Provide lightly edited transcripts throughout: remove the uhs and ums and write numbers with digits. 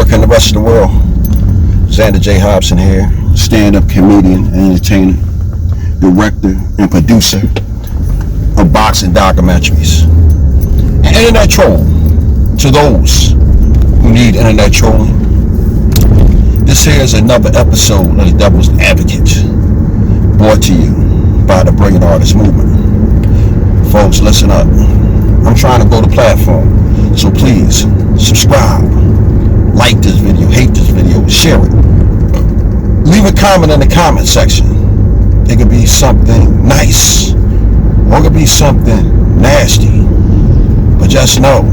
America and the rest of the world. Xander J. Hobson here, stand-up comedian and entertainer, director and producer of boxing documentaries. An internet troll to those who need internet trolling. This here is another episode of The Devil's Advocate, brought to you by the Brilliant Artist Movement. Folks, listen up. I'm trying to grow the platform, so please subscribe, like this video, hate this video, share it. Leave a comment in the comment section. It could be something nice, or it could be something nasty. But just know,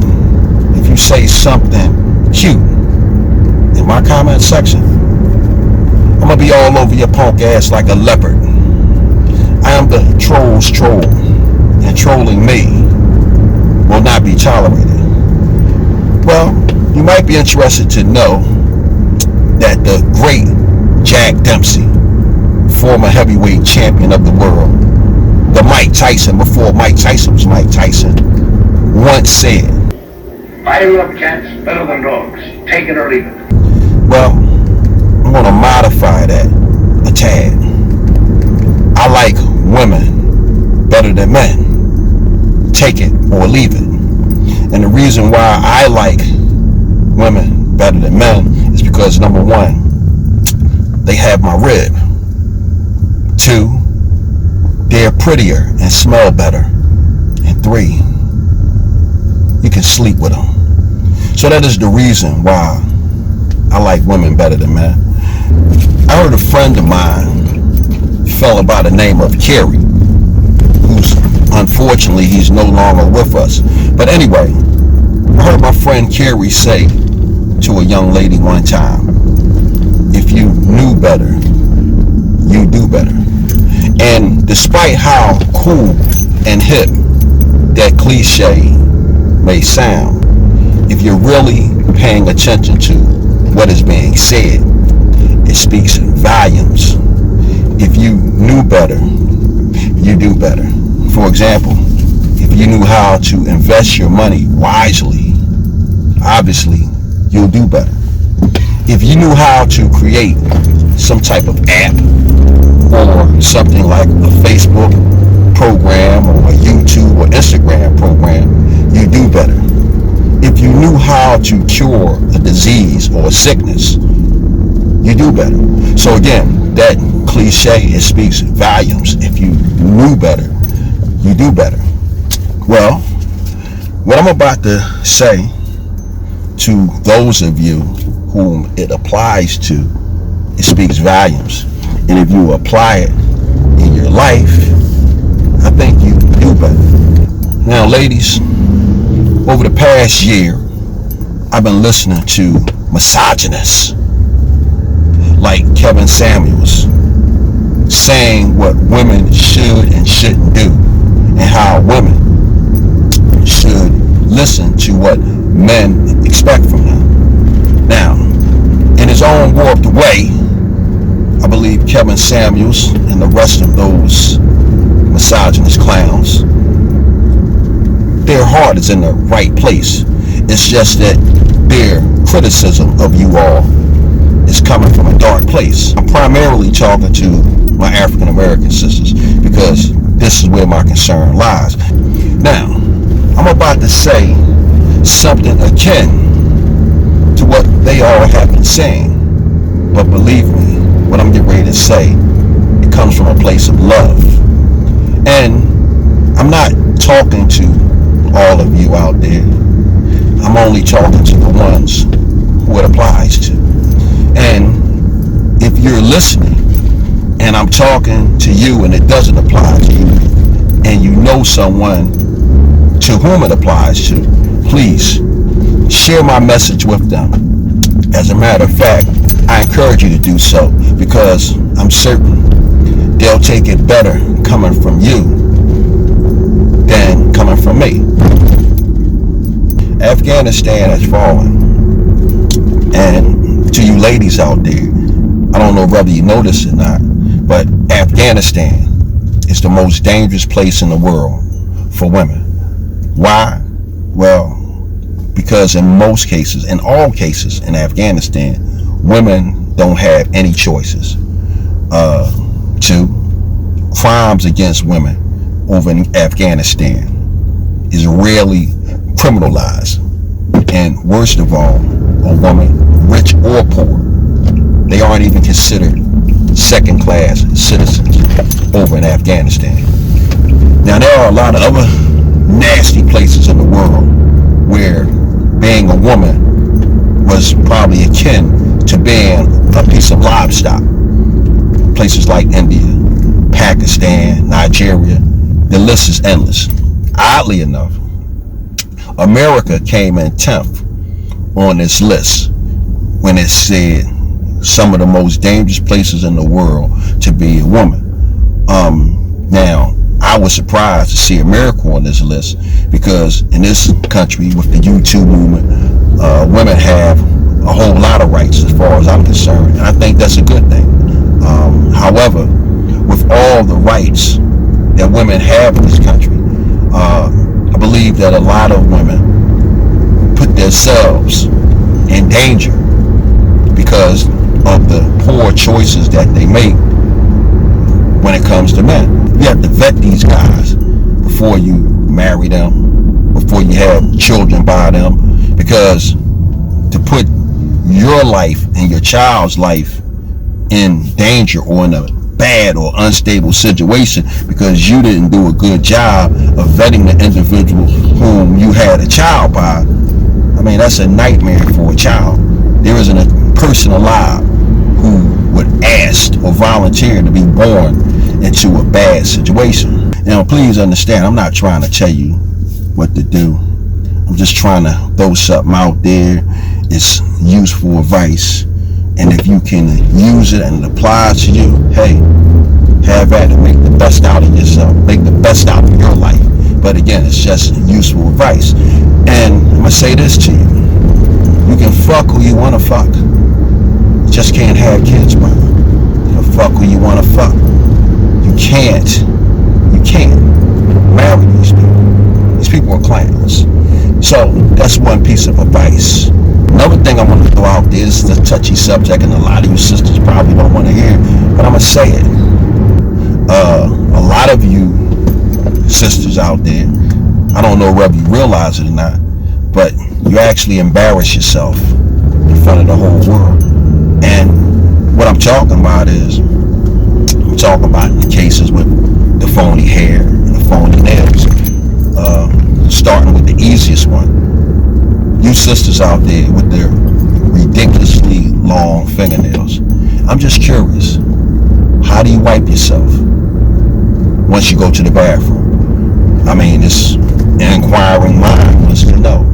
if you say something cute in my comment section, I'm gonna be all over your punk ass like a leopard. I am the troll's troll, and trolling me will not be tolerated. Well, you might be interested to know that the great Jack Dempsey, former heavyweight champion of the world, the Mike Tyson before Mike Tyson was Mike Tyson, once said, "I love cats better than dogs. Take it or leave it." Well, I'm going to modify that a tad. I like women better than men. Take it or leave it. And the reason why I like women better than men is because, number one, they have my rib. Two, they're prettier and smell better. And three, you can sleep with them. So that is the reason why I like women better than men. I heard a friend of mine, a fella by the name of Kerry, who's unfortunately he's no longer with us. But anyway, I heard my friend Kerry say to a young lady one time, if you knew better, you do better. And despite how cool and hip that cliche may sound, if you're really paying attention to what is being said, it speaks volumes. If you knew better, you do better. For example, if you knew how to invest your money wisely, obviously you'll do better. If you knew how to create some type of app or something like a Facebook program or a YouTube or Instagram program, you do better. If you knew how to cure a disease or a sickness, you do better. So again, that cliche, it speaks volumes. If you knew better, you do better. Well, what I'm about to say to those of you whom it applies to, it speaks volumes. And if you apply it in your life, I think you do better. Now, ladies, over the past year, I've been listening to misogynists like Kevin Samuels saying what women should and shouldn't do, and how women should listen to what men expect from them. Now, in his own warped way, I believe Kevin Samuels and the rest of those misogynist clowns, their heart is in the right place. It's just that their criticism of you all is coming from a dark place. I'm primarily talking to my African American sisters because this is where my concern lies. Now, I'm about to say something akin to what they all have been saying, but believe me, what I'm getting ready to say, it comes from a place of love. And I'm not talking to all of you out there. I'm only talking to the ones who it applies to. And if you're listening and I'm talking to you and it doesn't apply to you, and you know someone to whom it applies to, please share my message with them. As a matter of fact, I encourage you to do so, because I'm certain they'll take it better coming from you than coming from me. Afghanistan has fallen. And to you ladies out there, I don't know whether you know this or not, but Afghanistan is the most dangerous place in the world for women. Why? Well, because in most cases, in all cases in Afghanistan, women don't have any choices. Two, crimes against women over in Afghanistan is rarely criminalized. And worst of all, a woman, rich or poor, they aren't even considered second-class citizens over in Afghanistan. Now, there are a lot of other nasty places in the world where being a woman was probably akin to being a piece of livestock. Places like India, Pakistan, Nigeria, the list is endless. Oddly enough, America came in 10th on this list when it said some of the most dangerous places in the world to be a woman. Now, I was surprised to see America on this list because in this country, with the U2 movement, women have a whole lot of rights as far as I'm concerned, and I think that's a good thing. However, with all the rights that women have in this country, I believe that a lot of women put themselves in danger because of the poor choices that they make when it comes to men. You have to vet these guys before you marry them, before you have children by them, because to put your life and your child's life in danger or in a bad or unstable situation because you didn't do a good job of vetting the individual whom you had a child by, I mean, that's a nightmare for a child. There isn't a person alive who would ask or volunteer to be born into a bad situation. Now, please understand, I'm not trying to tell you what to do. I'm just trying to throw something out there. It's useful advice. And if you can use it and it applies to you, hey, have at it. Make the best out of yourself. Make the best out of your life. But again, it's just useful advice. And I'm going to say this to you. You can fuck who you want to fuck. You just can't have kids, bro. You can fuck who you want to fuck. You can't marry these people. These people are clowns. So that's one piece of advice. Another thing I want to throw out there is the touchy subject, and a lot of you sisters probably don't want to hear, but I'm going to say it. A lot of you sisters out there, I don't know whether you realize it or not, but you actually embarrass yourself in front of the whole world. And what I'm talking about is, I'm talking about the cases with the phony hair and the phony nails. Starting with the easiest one. You sisters out there with their ridiculously long fingernails. I'm just curious. How do you wipe yourself once you go to the bathroom? I mean, it's an inquiring mind wants to know.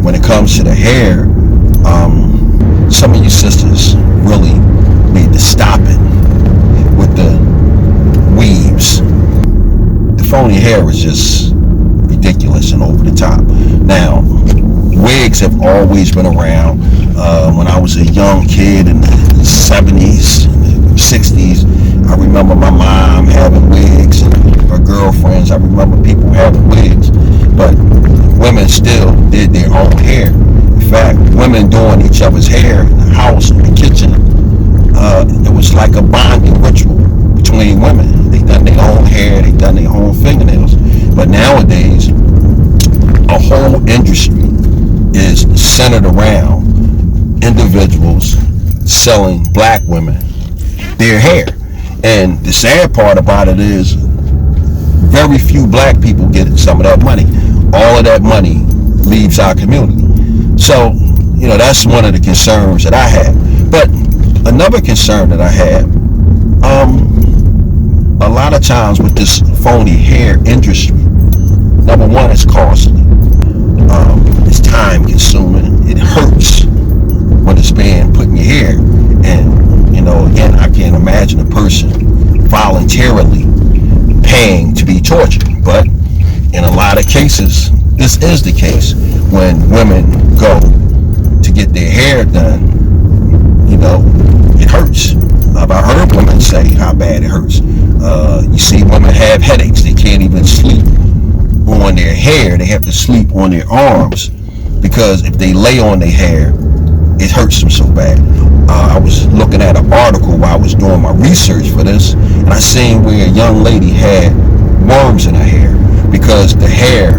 When it comes to the hair, some of you sisters really need to stop it with the weaves. The phony hair is just ridiculous and over the top. Now, wigs have always been around. When I was a young kid in the 70s, and the 60s, I remember my mom having wigs and her girlfriends. I remember people having wigs, but women still did their own hair. In fact, women doing each other's hair in the house, in the kitchen, it was like a bonding ritual between women. They done their own hair, they done their own fingernails. But nowadays, a whole industry is centered around individuals selling black women their hair. And the sad part about it is very few black people get some of that money. All of that money leaves our community. So, you know, that's one of the concerns that I have. But another concern that I have, a lot of times with this phony hair industry, number one, it's costly. It's time consuming. It hurts when it's being put in your hair. And, you know, again, I can't imagine a person voluntarily paying to be tortured. But in a lot of cases, this is the case. When women go to get their hair done, you know, it hurts. I've heard women say how bad it hurts. You see women have headaches. They can't even sleep on their their hair, they have to sleep on their arms, because if they lay on their hair, it hurts them so bad. I was looking at an article while I was doing my research for this, and I seen where a young lady had worms in her hair because the hair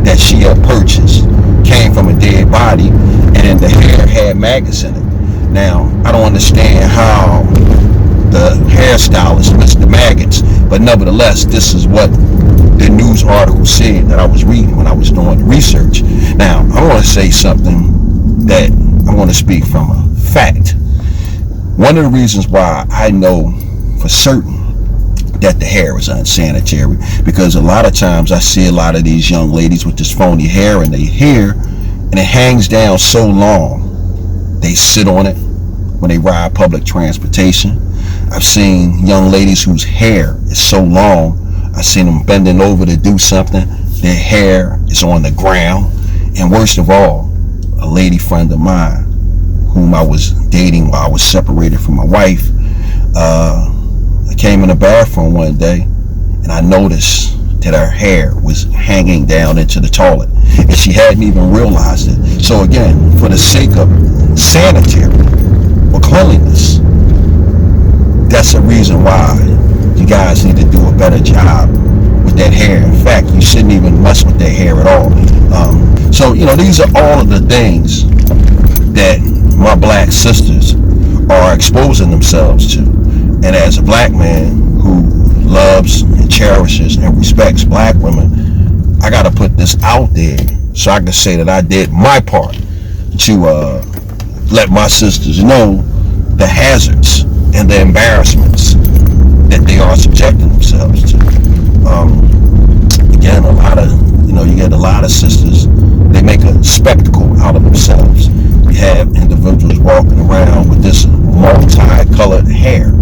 that she had purchased came from a dead body, and the hair had maggots in it. Now, I don't understand how the hairstylist missed the maggots, but nevertheless, this is what the news article said that I was reading when I was doing the research. Now, I want to say something that I want to speak from a fact. One of the reasons why I know for certain that the hair is unsanitary, because a lot of times I see a lot of these young ladies with this phony hair in their hair, and it hangs down so long, they sit on it when they ride public transportation. I've seen young ladies whose hair is so long, I've seen them bending over to do something, their hair is on the ground. And worst of all, a lady friend of mine whom I was dating while I was separated from my wife, I came in the bathroom one day and I noticed that her hair was hanging down into the toilet, and she hadn't even realized it. So again, for the sake of sanitary or cleanliness, that's a reason why you guys need to do a better job with that hair. In fact, you shouldn't even mess with that hair at all. So, these are all of the things that my black sisters are exposing themselves to. And as a black man who loves and cherishes and respects black women, I got to put this out there so I can say that I did my part to let my sisters know the hazards and the embarrassments that they are subjecting themselves to. Again, you get a lot of sisters, they make a spectacle out of themselves. You have individuals walking around with this multi-colored hair.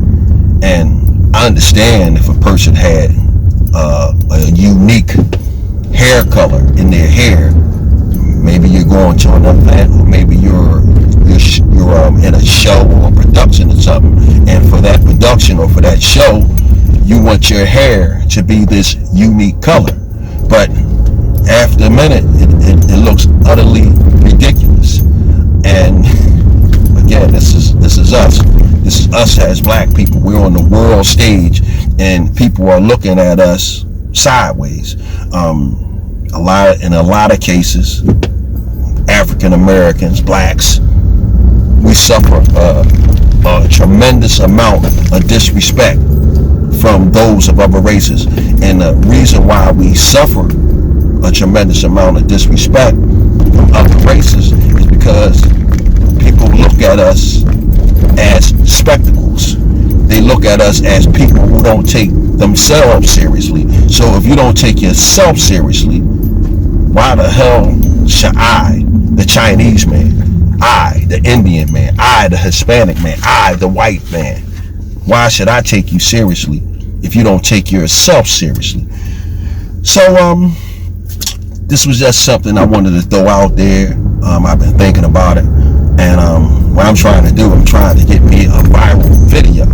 And I understand if a person had a unique hair color in their hair, maybe you're going to an event, or maybe you're in a show or a production or something, and for that production or for that show, you want your hair to be this unique color. But after a minute, it looks utterly ridiculous. And again, this is us. This is us as black people. We're on the world stage, and people are looking at us sideways. In a lot of cases, African Americans, blacks, we suffer a tremendous amount of disrespect from those of other races. And the reason why we suffer a tremendous amount of disrespect from other races is because people look at us as spectacles. They look at us as people who don't take themselves seriously. So if you don't take yourself seriously, why the hell should I, the Chinese man, I, the Indian man, I, the Hispanic man, I, the white man, why should I take you seriously if you don't take yourself seriously? So this was just something I wanted to throw out there. I've been thinking about it, and what I'm trying to do, I'm trying to get me a viral video.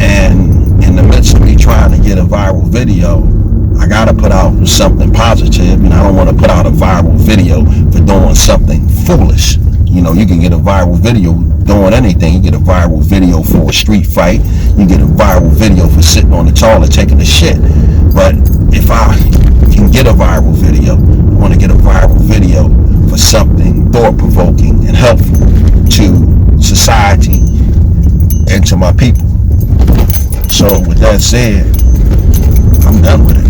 And in the midst of me trying to get a viral video, I gotta put out something positive. I don't want to put out a viral video for doing something foolish. You can get a viral video doing anything. You get a viral video for a street fight. You get a viral video for sitting on the toilet taking a shit. But if I can get a viral video, I want to get a viral video for something thought-provoking and helpful to society and to my people. So with that said, I'm done with it.